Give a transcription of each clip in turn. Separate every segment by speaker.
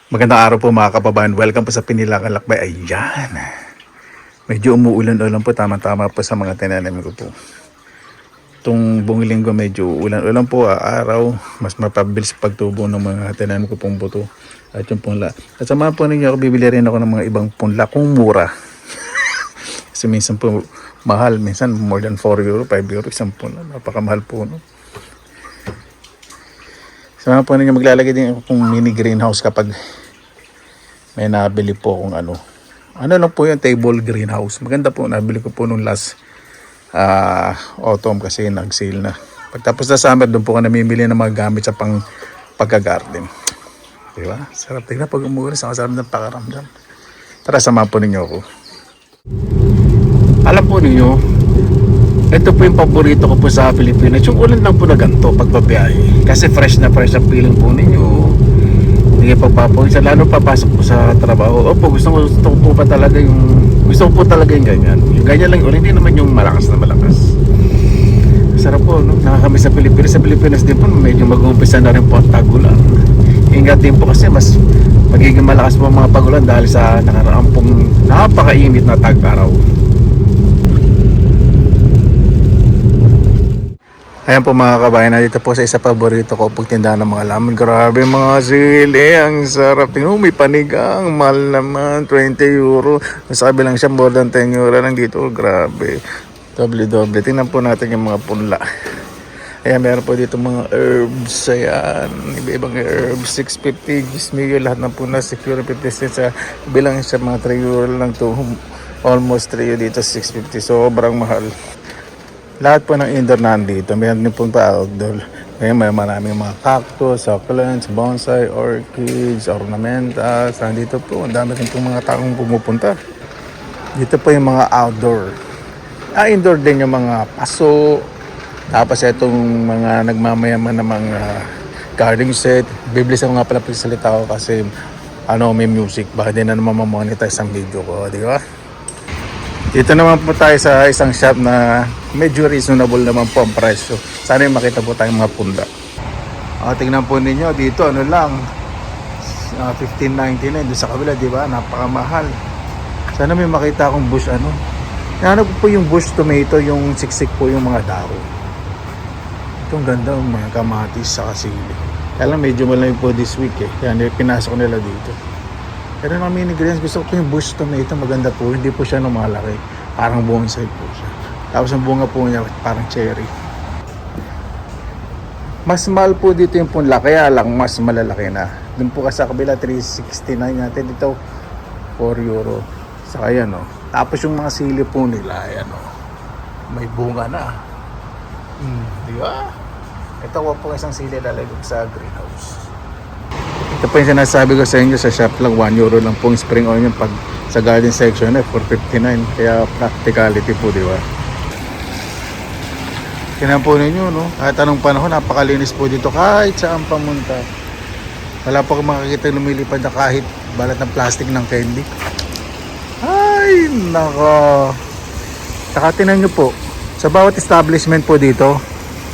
Speaker 1: Magandang araw po mga kababayan. Welcome po sa Pinilakan Lakbay. Ayan. Medyo umuulan-ulan po. Tama-tama po sa mga tinanim ko po. Itong buong linggo medyo ulan-ulan po. Araw. Mas mapabilis pagtubo ng mga tinanim ko pong buto. At yung punla. At samahan po ninyo ako, bibili rin ako ng mga ibang punla kung mura. Kasi minsan po mahal. Minsan more than 4 euro, 5 euro. Isang punla. Napakamahal po. No? Samahan po ninyo, maglalagay din ako kung mini greenhouse kapag may nabili po kung ano lang po yung table greenhouse. Maganda po, nabili ko po nung last autumn kasi nag-sale na. Pagtapos na summer, doon po ka namimili ng mga gamit sa pagka-garden. Diba? Sarap tignan pag umuwi, sarap ng pakaramdam. Tara, samahan po ninyo ako. Alam po ninyo, ito po yung paborito ko po sa Pilipinas. Yung ulan lang po na ganito pagbabiyahe. Kasi fresh na fresh ang feeling po ninyo. Hindi pagpapawisan, lalo papasok po sa trabaho. Opo, gusto ko po pa talaga yung ganyan. Yung ganyan lang, hindi naman yung malakas na malakas. Sarap po, no? Nakakamiss sa Pilipinas. Sa Pilipinas din po, medyo mag-uumpisa na rin po ang tagulan. Ingat din po kasi mas magiging malakas po ang mga pagulan dahil sa nakaraang pong napakainit na tag-araw. Ayan po mga kabayan, dito po sa isa paborito ko pagtindahan ng mga laman. Grabe mga sili, ang sarap. Tingnan mo, may panigang, mahal naman, 20 euro. Sa kabilang siya, more than 10 euro lang dito. Grabe, doble-doble. Tingnan po natin yung mga punla. Ayan, meron po dito mga herbs. Ayan, iba-ibang herbs. 650, gismiyo, lahat ng punla, 6 euro 50 cents. Sa kabilang siya, mga 3 euro lang to. Almost 3 euro dito, 650. Sobrang mahal. Lahat po ng indoor nandito. Mayroon din po pa outdoor. Ngayon may maraming mga cactus, succulents, bonsai, orchids, ornamentals. Nandito po. Ang dami rin po mga taong pumupunta. Dito po yung mga outdoor. Indoor din yung mga paso. Tapos itong mga nagmamayaman ng mga garden set. Biblis ako nga pala pagsalita ko kasi may music. Baka din na naman mamonetize ang video ko. Di ba? Dito naman po tayo sa isang shop na medyo reasonable naman po ang presyo. Sana yung makita po tayong mga punda. Tingnan po ninyo dito, lang 15.99 doon sa kabila, di ba? Napakamahal. Sana may makita akong bush Ano po yung bush tomato, yung siksik po yung mga daro. Itong ganda ng mga kamatis sa kasili. Kaya lang medyo malaki po this week Yan, pinasok nila dito. Pero ng mini greens, gusto ko yung bush tomato, maganda po. Hindi po siya malaki. Parang bonsai po siya. Tapos ang bunga po niya parang cherry. Mas mahal po dito yung punla, kaya lang mas malalaki na. Doon po kasi sa kabila 369 natin, dito 4 euro. Saka yan Tapos yung mga sili po nila, ayan may bunga na. Di ba? Ito ko po isang sili lalagay sa greenhouse. Ito po yung sinasabi ko sa inyo, sa shop lang 1 euro lang pong spring onion pag sa garden section 4.59. Kaya practicality po, di ba? Tingnan po ninyo, kahit anong panahon, napakalinis po dito kahit saan pamunta. Wala po kang makikita lumilipad na kahit balat ng plastic ng candy. Ay, nako. Saka tingnan nyo po, sa bawat establishment po dito,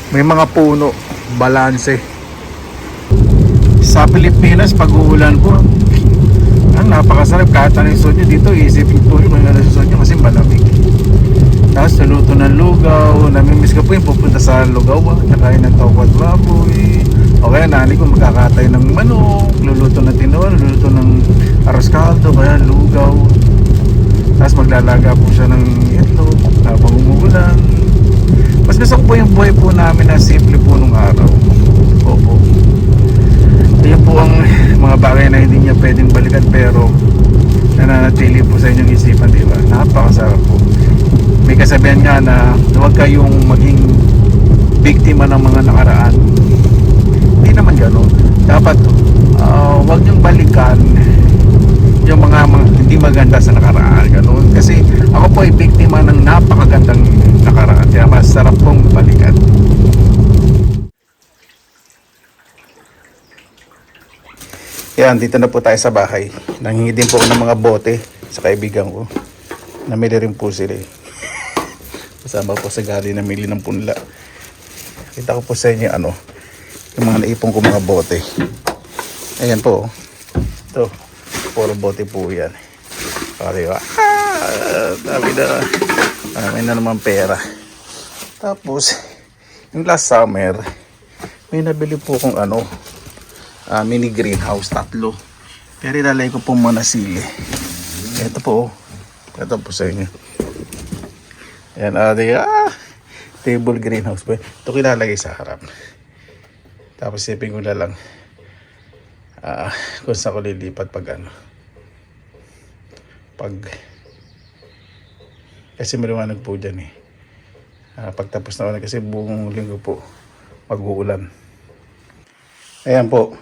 Speaker 1: may mga puno, balanse. Sa Pilipinas, pag uulan po, napakasarap kahit ano yung suot nyo dito. Isipin po nyo kung ano yung suot nyo kasi malamig. Tapos naluto ng lugaw. Namimiss ko po yung pupunta sa lugaw. Nakain ng tokwa at baboy. O kaya nani ko magkakatay ng manok. Luluto ng tinola, luluto ng arroz caldo, kaya lugaw. Tapos maglalaga po siya ng itlog habang umuulan. Mas gusto ko po yung buhay po namin na simple po nung araw. Opo. Yan po ang mga bagay na hindi niya pwedeng balikan pero nananatili po sa inyong isipan, di ba? Napakasarap po. May kasabihan nga na huwag kayong maging biktima ng mga nakaraan. Hindi naman gano'n. Dapat huwag niyong balikan yung mga hindi maganda sa nakaraan. Gano'n. Kasi ako po ay biktima ng napakagandang nakaraan. Kaya masarap pong balikan. Yan, dito na po tayo sa bahay. Nanghingi din po ako ng mga bote sa kaibigan ko. Namili rin po sila Kasama po sa gali namili ng punla. Kita ko po sa inyo yung mga naipon ko mga bote. Ayan po. Ito, puro bote po yan. O, diba? Dami na naman pera. Tapos, yung last summer, may nabili po kong mini greenhouse, 3. Pero ilalagay ko po muna sili. Ito po sa inyo. Ayan, table greenhouse po. Ito kilalagay sa harap. Tapos sipin ko na lang kung saan ko lilipat kasi maliwanag po dyan pagtapos na ulan kasi buong linggo po mag-uulan. Ayan po.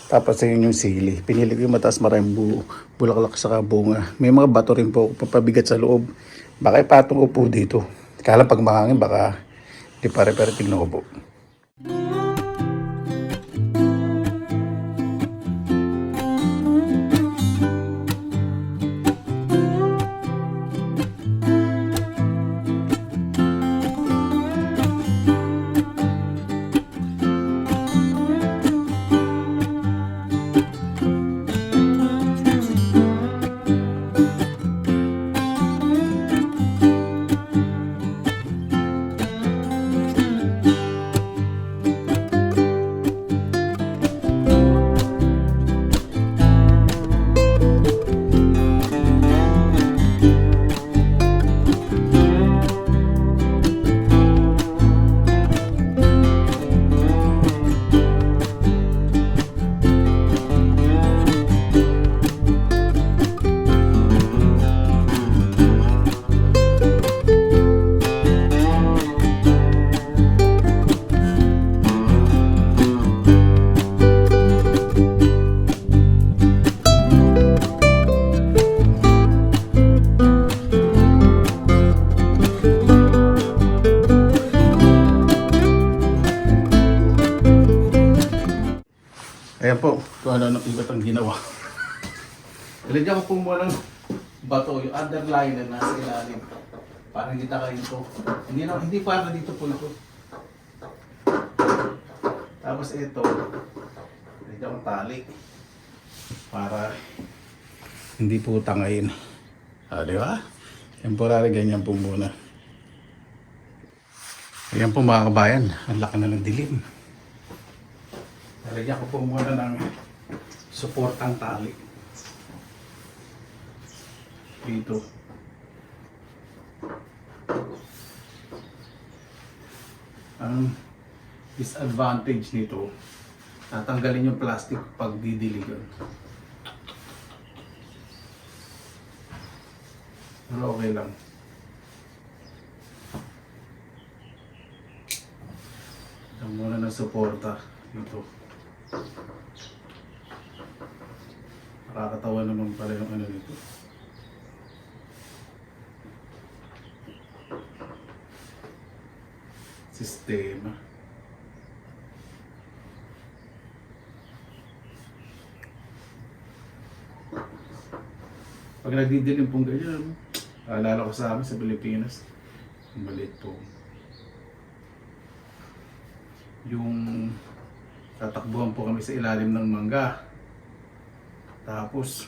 Speaker 1: Tapos yun yung sili. Pinili ko yung mataas, maraming bulaklak sa bunga. May mga bato rin po papabigat sa loob. Baka ipatong ko po dito. Kala pag mahangin baka di pare-pare, tignan ko po. Ayan po, kung ano iba't ang ginawa. Nilagyan ko po muna ng bato, yung underline na nasa ilalim. Para hindi takayin ito. Hindi para dito po ito. Tapos ito, nilagyan ko tali. Para hindi po tangayin. Di ba? Temporary ganyan po muna. Ayan po mga kabayan, ang laki na ng dilim. Nalagyan ko po muna ng suportang tali dito. Ang disadvantage nito, tatanggalin yung plastic pag didiligan. Pero okay lang. Ito muna ng suporta dito. Nakakatawa naman pala yung nito. Sistema. Pag nagdidilim pong ganyan, alala ko sa amin sa Pilipinas, ang maliit po. Yung tatakbuhan po kami sa ilalim ng mangga. Tapos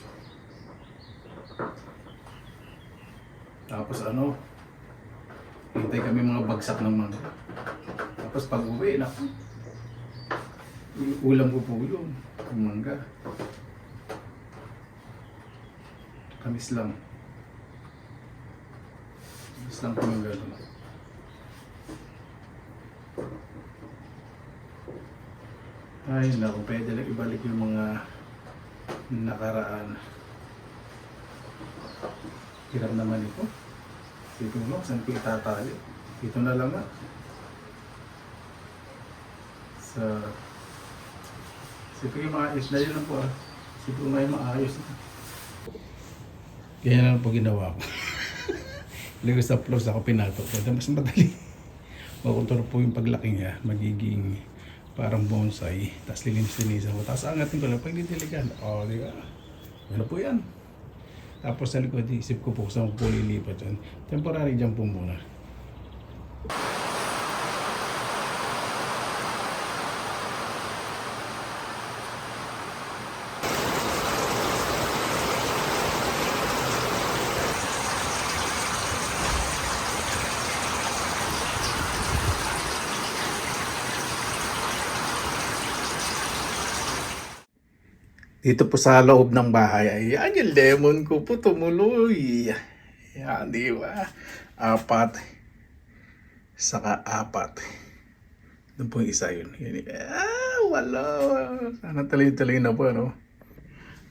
Speaker 1: hintay kami mga bagsak ng mangga. Tapos pag uwi, ulam ko po yun, yung mangga. Kamis lang po yung gano'n. Ay naku, pwede lang ibalik yung mga nakaraan. Hirap naman ito. Dito mo, saan ko itatali? Dito na lang Sipin yung maayos na yun lang po Sipin mo yung maayos Ganyan lang po ginawa ko. Lagay sa plus ako pinato. Kaya mas madali. Makontrol po yung paglaki niya. Magiging parang bonsai, tapos lilinis-linisan ko, tapos angatin ko lang pag didiligan. Di ba? Ano po yan? Tapos sa likod, isip ko po saan ko po lilipat yan. Temporary dyan po muna. Dito po sa loob ng bahay, ayan yung lemon ko po tumuloy. Yan, di ba? 4. Saka 4. Doon po yung isa yun. Wala. Sana tuloy-tuloy na po, no?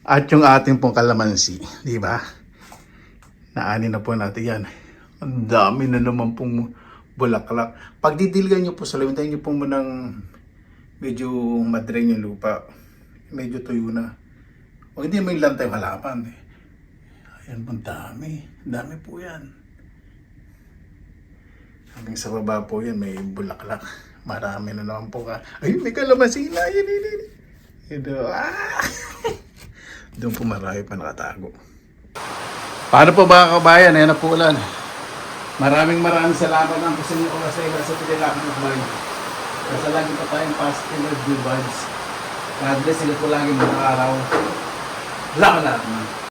Speaker 1: At yung ating pong kalamansi, di ba? Naani na po natin yan. Ang dami na naman pong bulaklak. Pag didiligan nyo po sa lawin, tayo nyo po munang medyo madrain yung lupa. Medyo tuyo na. Huwag hindi may lantay halaman. Ayan po, dami. Dami po yan. Hanggang sa baba po yan, may bulaklak. Marami na naman po ka. Ay, may kalamansi na. Yan. Doon po marami pa nakatago. Paano po mga kabayan? Ayan na po ulan. Maraming salamat ng kasi niyo oras sa pagkakakang ng bayan. Kasi lagi pa tayong positive vibes. God bless sila po lagi mga araw. Salamat.